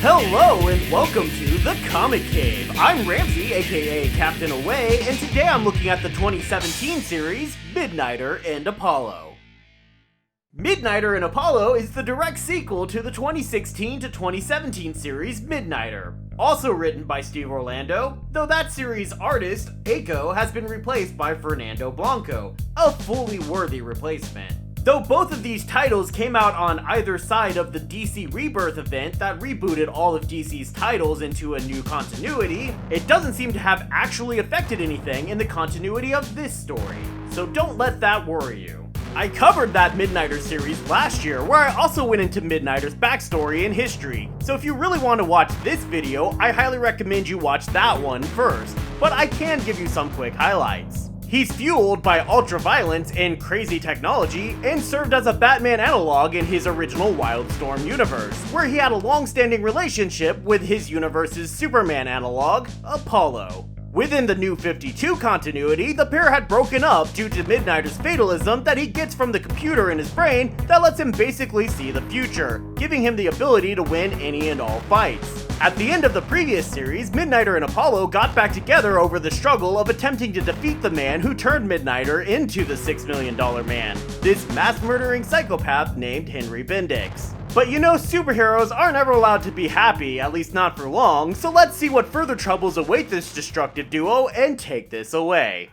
Hello and welcome to The Comic Cave. I'm Ramsey, aka Captain Away, and today I'm looking at the 2017 series, Midnighter and Apollo. Midnighter and Apollo is the direct sequel to the 2016 to 2017 series, Midnighter. Also written by Steve Orlando, though that series' artist, Aiko, has been replaced by Fernando Blanco, a fully worthy replacement. Though both of these titles came out on either side of the DC Rebirth event that rebooted all of DC's titles into a new continuity, it doesn't seem to have actually affected anything in the continuity of this story, so don't let that worry you. I covered that Midnighter series last year, where I also went into Midnighter's backstory and history, so if you really want to watch this video, I highly recommend you watch that one first, but I can give you some quick highlights. He's fueled by ultra-violence and crazy technology, and served as a Batman analog in his original Wildstorm universe, where he had a long-standing relationship with his universe's Superman analog, Apollo. Within the New 52 continuity, the pair had broken up due to Midnighter's fatalism that he gets from the computer in his brain that lets him basically see the future, giving him the ability to win any and all fights. At the end of the previous series, Midnighter and Apollo got back together over the struggle of attempting to defeat the man who turned Midnighter into the $6 Million Man, this mass-murdering psychopath named Henry Bendix. But you know, superheroes aren't ever allowed to be happy, at least not for long, so let's see what further troubles await this destructive duo and take this away.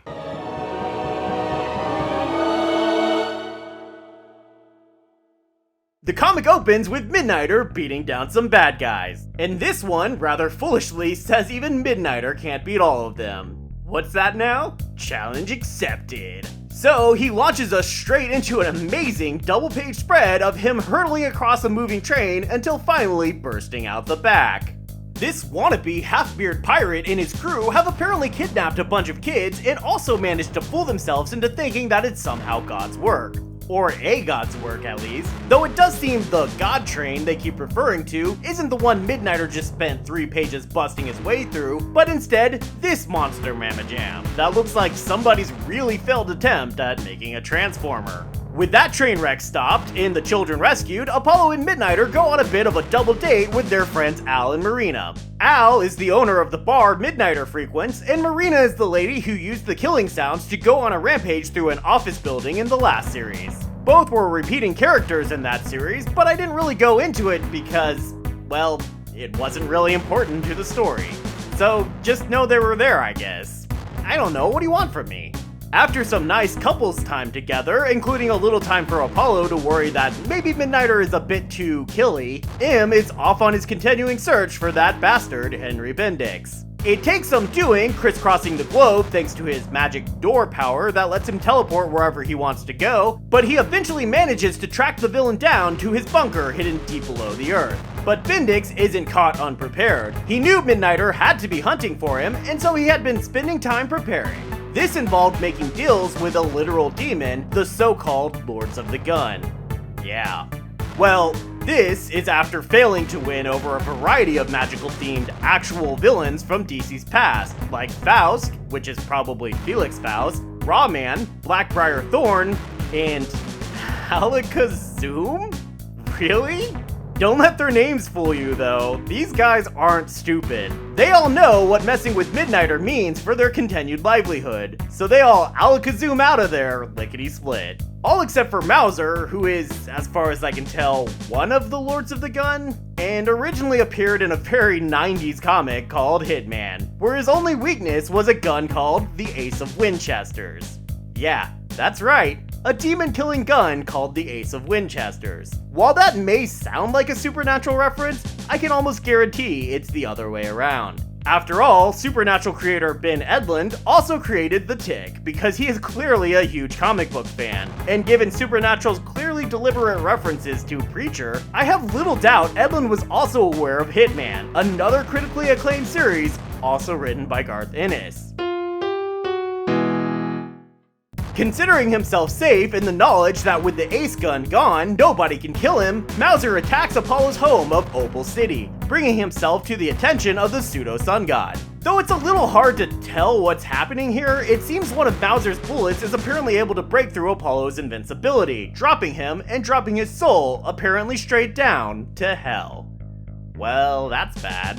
The comic opens with Midnighter beating down some bad guys, and this one, rather foolishly, says even Midnighter can't beat all of them. What's that now? Challenge accepted. So he launches us straight into an amazing double-page spread of him hurtling across a moving train until finally bursting out the back. This wannabe half-beard pirate and his crew have apparently kidnapped a bunch of kids and also managed to fool themselves into thinking that it's somehow God's work. Or a God's work, at least. Though it does seem the God train they keep referring to isn't the one Midnighter just spent 3 pages busting his way through, but instead, this monster mamma jam that looks like somebody's really failed attempt at making a transformer. With that train wreck stopped and the children rescued, Apollo and Midnighter go on a bit of a double date with their friends Al and Marina. Al is the owner of the bar Midnighter frequents, and Marina is the lady who used the killing sounds to go on a rampage through an office building in the last series. Both were repeating characters in that series, but I didn't really go into it because, well, it wasn't really important to the story. So just know they were there, I guess. I don't know, what do you want from me? After some nice couples time together, including a little time for Apollo to worry that maybe Midnighter is a bit too killy, M is off on his continuing search for that bastard Henry Bendix. It takes some doing, crisscrossing the globe thanks to his magic door power that lets him teleport wherever he wants to go, but he eventually manages to track the villain down to his bunker hidden deep below the earth. But Bendix isn't caught unprepared. He knew Midnighter had to be hunting for him, and so he had been spending time preparing. This involved making deals with a literal demon, the so-called Lords of the Gun. Yeah. Well, this is after failing to win over a variety of magical-themed actual villains from DC's past, like Faust, which is probably Felix Faust, Rawman, Blackbriar Thorn, and Alakazam? Really? Don't let their names fool you, though. These guys aren't stupid. They all know what messing with Midnighter means for their continued livelihood, so they all alakazam out of there lickety-split. All except for Mauser, who is, as far as I can tell, one of the Lords of the Gun, and originally appeared in a very 90s comic called Hitman, where his only weakness was a gun called the Ace of Winchesters. Yeah, that's right. A demon-killing gun called the Ace of Winchesters. While that may sound like a supernatural reference, I can almost guarantee it's the other way around. After all, Supernatural creator Ben Edlund also created The Tick, because he is clearly a huge comic book fan. And given Supernatural's clearly deliberate references to Preacher, I have little doubt Edlund was also aware of Hitman, another critically acclaimed series, also written by Garth Ennis. Considering himself safe in the knowledge that with the ace gun gone, nobody can kill him, Mauser attacks Apollo's home of Opal City, bringing himself to the attention of the pseudo-sun god. Though it's a little hard to tell what's happening here, it seems one of Mauser's bullets is apparently able to break through Apollo's invincibility, dropping him and dropping his soul apparently straight down to hell. Well, that's bad.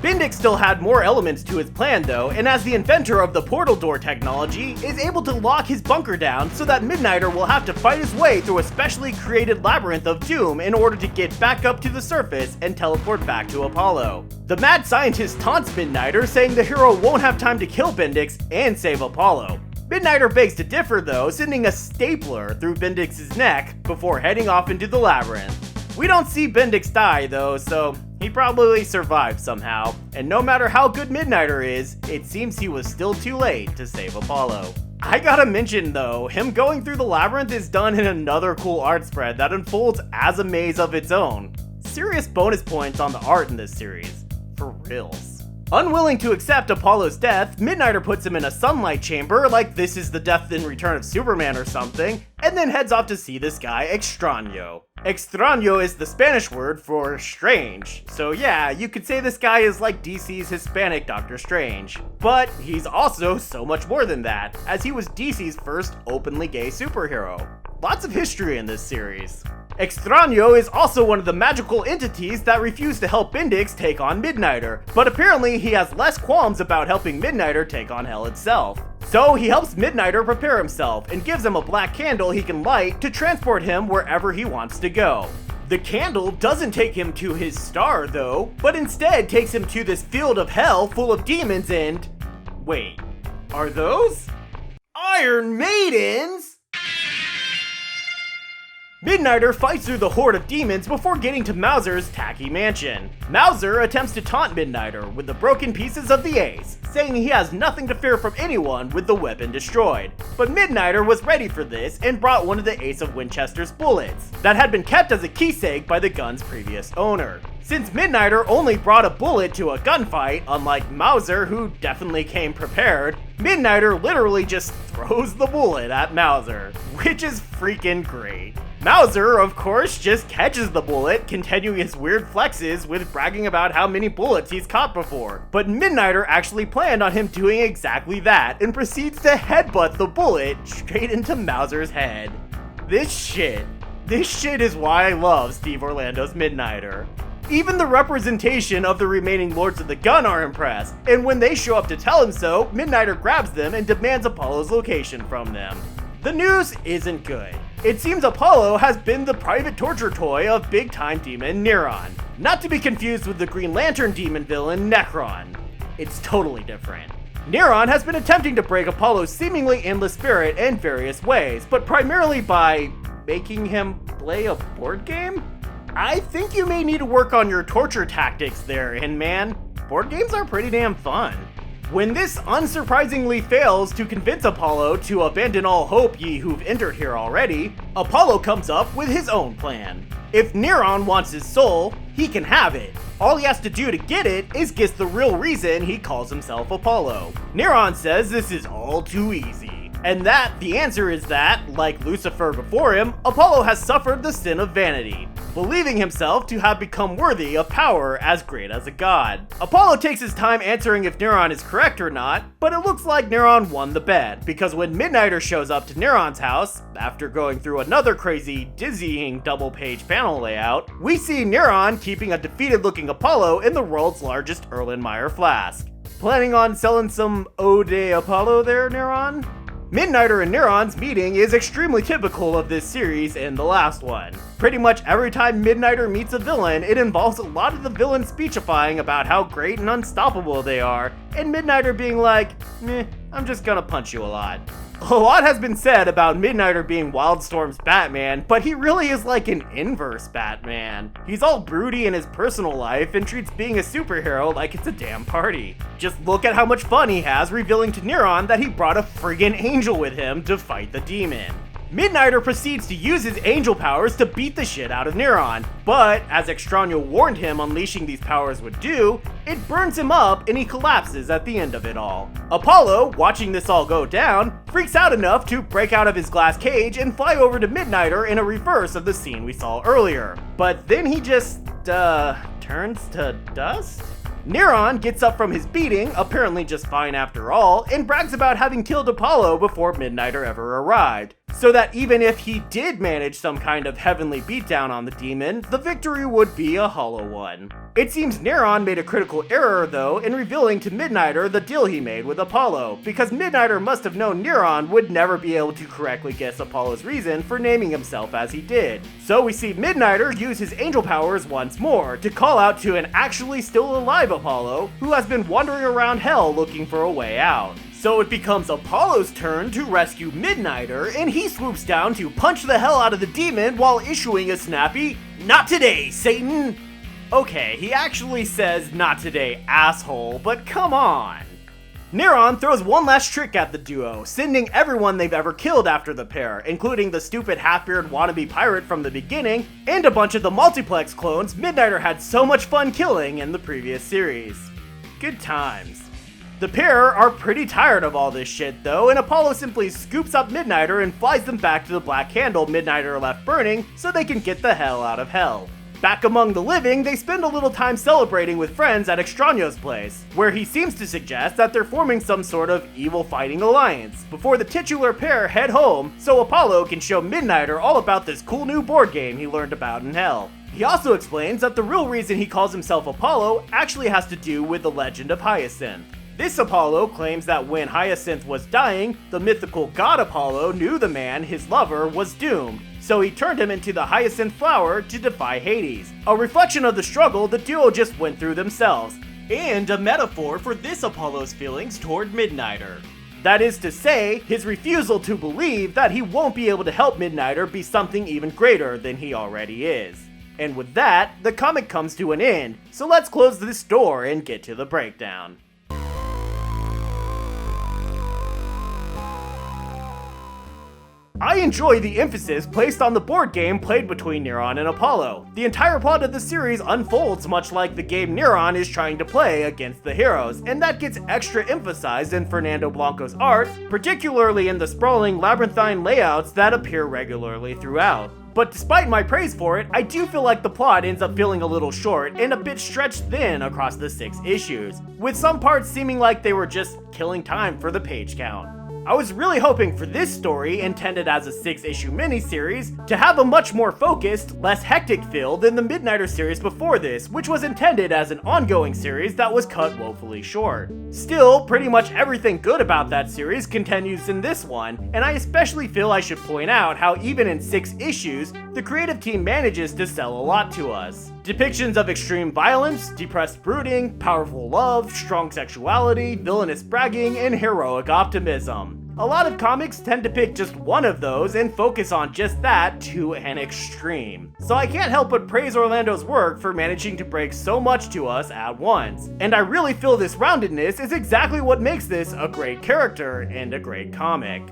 Bendix still had more elements to his plan though, and as the inventor of the portal door technology, is able to lock his bunker down so that Midnighter will have to fight his way through a specially created labyrinth of doom in order to get back up to the surface and teleport back to Apollo. The mad scientist taunts Midnighter, saying the hero won't have time to kill Bendix and save Apollo. Midnighter begs to differ though, sending a stapler through Bendix's neck before heading off into the labyrinth. We don't see Bendix die though, so he probably survived somehow, and no matter how good Midnighter is, it seems he was still too late to save Apollo. I gotta mention though, him going through the labyrinth is done in another cool art spread that unfolds as a maze of its own. Serious bonus points on the art in this series, for reals. Unwilling to accept Apollo's death, Midnighter puts him in a sunlight chamber like this is the death in Return of Superman or something, and then heads off to see this guy Extraño. Extraño is the Spanish word for strange, so yeah, you could say this guy is like DC's Hispanic Doctor Strange. But he's also so much more than that, as he was DC's first openly gay superhero. Lots of history in this series. Extraño is also one of the magical entities that refuse to help Bendix take on Midnighter, but apparently he has less qualms about helping Midnighter take on Hell itself. So he helps Midnighter prepare himself and gives him a black candle he can light to transport him wherever he wants to go. The candle doesn't take him to his star though, but instead takes him to this field of hell full of demons and... Wait, are those Iron Maidens? Midnighter fights through the horde of demons before getting to Mauser's tacky mansion. Mauser attempts to taunt Midnighter with the broken pieces of the ace, saying he has nothing to fear from anyone with the weapon destroyed. But Midnighter was ready for this and brought one of the Ace of Winchester's bullets that had been kept as a keepsake by the gun's previous owner. Since Midnighter only brought a bullet to a gunfight, unlike Mauser who definitely came prepared, Midnighter literally just throws the bullet at Mauser, which is freaking great. Mauser, of course, just catches the bullet, continuing his weird flexes with bragging about how many bullets he's caught before. But Midnighter actually planned on him doing exactly that and proceeds to headbutt the bullet straight into Mauser's head. This shit is why I love Steve Orlando's Midnighter. Even the representation of the remaining Lords of the Gun are impressed, and when they show up to tell him so, Midnighter grabs them and demands Apollo's location from them. The news isn't good. It seems Apollo has been the private torture toy of big-time demon Neuron, not to be confused with the Green Lantern demon villain Necron. It's totally different. Neuron has been attempting to break Apollo's seemingly endless spirit in various ways, but primarily by making him play a board game? I think you may need to work on your torture tactics there, Hinman. Board games are pretty damn fun. When this unsurprisingly fails to convince Apollo to abandon all hope ye who've entered here already, Apollo comes up with his own plan. If Neuron wants his soul, he can have it. All he has to do to get it is guess the real reason he calls himself Apollo. Neuron says this is all too easy, and that the answer is that, like Lucifer before him, Apollo has suffered the sin of vanity, believing himself to have become worthy of power as great as a god. Apollo takes his time answering if Neuron is correct or not, but it looks like Neuron won the bet, because when Midnighter shows up to Neuron's house, after going through another crazy, dizzying double-page panel layout, we see Neuron keeping a defeated-looking Apollo in the world's largest Erlenmeyer flask. Planning on selling some Eau de Apollo there, Neuron? Midnighter and Neuron's meeting is extremely typical of this series and the last one. Pretty much every time Midnighter meets a villain, it involves a lot of the villain speechifying about how great and unstoppable they are, and Midnighter being like, meh, I'm just gonna punch you a lot. A lot has been said about Midnighter being Wildstorm's Batman, but he really is like an inverse Batman. He's all broody in his personal life and treats being a superhero like it's a damn party. Just look at how much fun he has revealing to Neuron that he brought a friggin' angel with him to fight the demon. Midnighter proceeds to use his angel powers to beat the shit out of Neuron, but as Extraño warned him unleashing these powers would do, it burns him up and he collapses at the end of it all. Apollo, watching this all go down, freaks out enough to break out of his glass cage and fly over to Midnighter in a reverse of the scene we saw earlier. But then he just, turns to dust? Neuron gets up from his beating, apparently just fine after all, and brags about having killed Apollo before Midnighter ever arrived, so that even if he did manage some kind of heavenly beatdown on the demon, the victory would be a hollow one. It seems Neuron made a critical error though in revealing to Midnighter the deal he made with Apollo, because Midnighter must have known Neuron would never be able to correctly guess Apollo's reason for naming himself as he did. So we see Midnighter use his angel powers once more to call out to an actually still alive Apollo who has been wandering around hell looking for a way out. So it becomes Apollo's turn to rescue Midnighter, and he swoops down to punch the hell out of the demon while issuing a snappy, "Not today, Satan!" Okay, he actually says, "Not today, asshole," but come on. Neuron throws one last trick at the duo, sending everyone they've ever killed after the pair, including the stupid half-beard wannabe pirate from the beginning, and a bunch of the multiplex clones Midnighter had so much fun killing in the previous series. Good times. The pair are pretty tired of all this shit though, and Apollo simply scoops up Midnighter and flies them back to the black candle Midnighter left burning so they can get the hell out of hell. Back among the living, they spend a little time celebrating with friends at Extraño's place, where he seems to suggest that they're forming some sort of evil fighting alliance, before the titular pair head home so Apollo can show Midnighter all about this cool new board game he learned about in hell. He also explains that the real reason he calls himself Apollo actually has to do with the legend of Hyacinth. This Apollo claims that when Hyacinth was dying, the mythical god Apollo knew the man, his lover, was doomed, so he turned him into the hyacinth flower to defy Hades, a reflection of the struggle the duo just went through themselves, and a metaphor for this Apollo's feelings toward Midnighter. That is to say, his refusal to believe that he won't be able to help Midnighter be something even greater than he already is. And with that, the comic comes to an end, so let's close this door and get to the breakdown. I enjoy the emphasis placed on the board game played between Neuron and Apollo. The entire plot of the series unfolds much like the game Neuron is trying to play against the heroes, and that gets extra emphasized in Fernando Blanco's art, particularly in the sprawling labyrinthine layouts that appear regularly throughout. But despite my praise for it, I do feel like the plot ends up feeling a little short and a bit stretched thin across the 6 issues, with some parts seeming like they were just killing time for the page count. I was really hoping for this story, intended as a 6-issue miniseries, to have a much more focused, less hectic feel than the Midnighter series before this, which was intended as an ongoing series that was cut woefully short. Still, pretty much everything good about that series continues in this one, and I especially feel I should point out how even in 6 issues, the creative team manages to sell a lot to us. Depictions of extreme violence, depressed brooding, powerful love, strong sexuality, villainous bragging, and heroic optimism. A lot of comics tend to pick just one of those and focus on just that to an extreme. So I can't help but praise Orlando's work for managing to break so much to us at once. And I really feel this roundedness is exactly what makes this a great character and a great comic.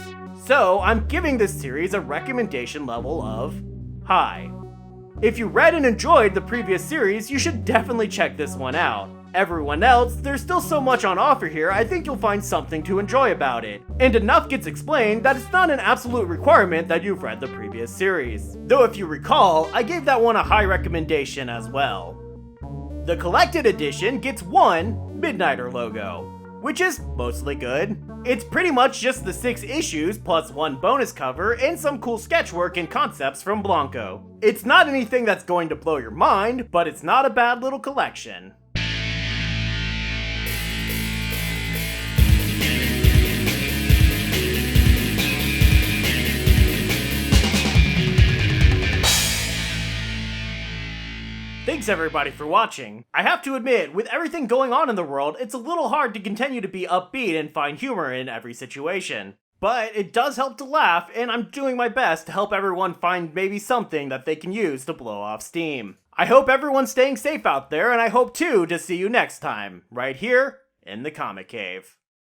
So I'm giving this series a recommendation level of high. If you read and enjoyed the previous series, you should definitely check this one out. Everyone else, there's still so much on offer here, I think you'll find something to enjoy about it. And enough gets explained that it's not an absolute requirement that you've read the previous series. Though if you recall, I gave that one a high recommendation as well. The collected edition gets one Midnighter logo, which is mostly good. It's pretty much just the 6 issues plus one bonus cover and some cool sketchwork and concepts from Blanco. It's not anything that's going to blow your mind, but it's not a bad little collection. Thanks everybody for watching. I have to admit, with everything going on in the world, it's a little hard to continue to be upbeat and find humor in every situation. But it does help to laugh, and I'm doing my best to help everyone find maybe something that they can use to blow off steam. I hope everyone's staying safe out there, and I hope too to see you next time, right here in the Comic Cave.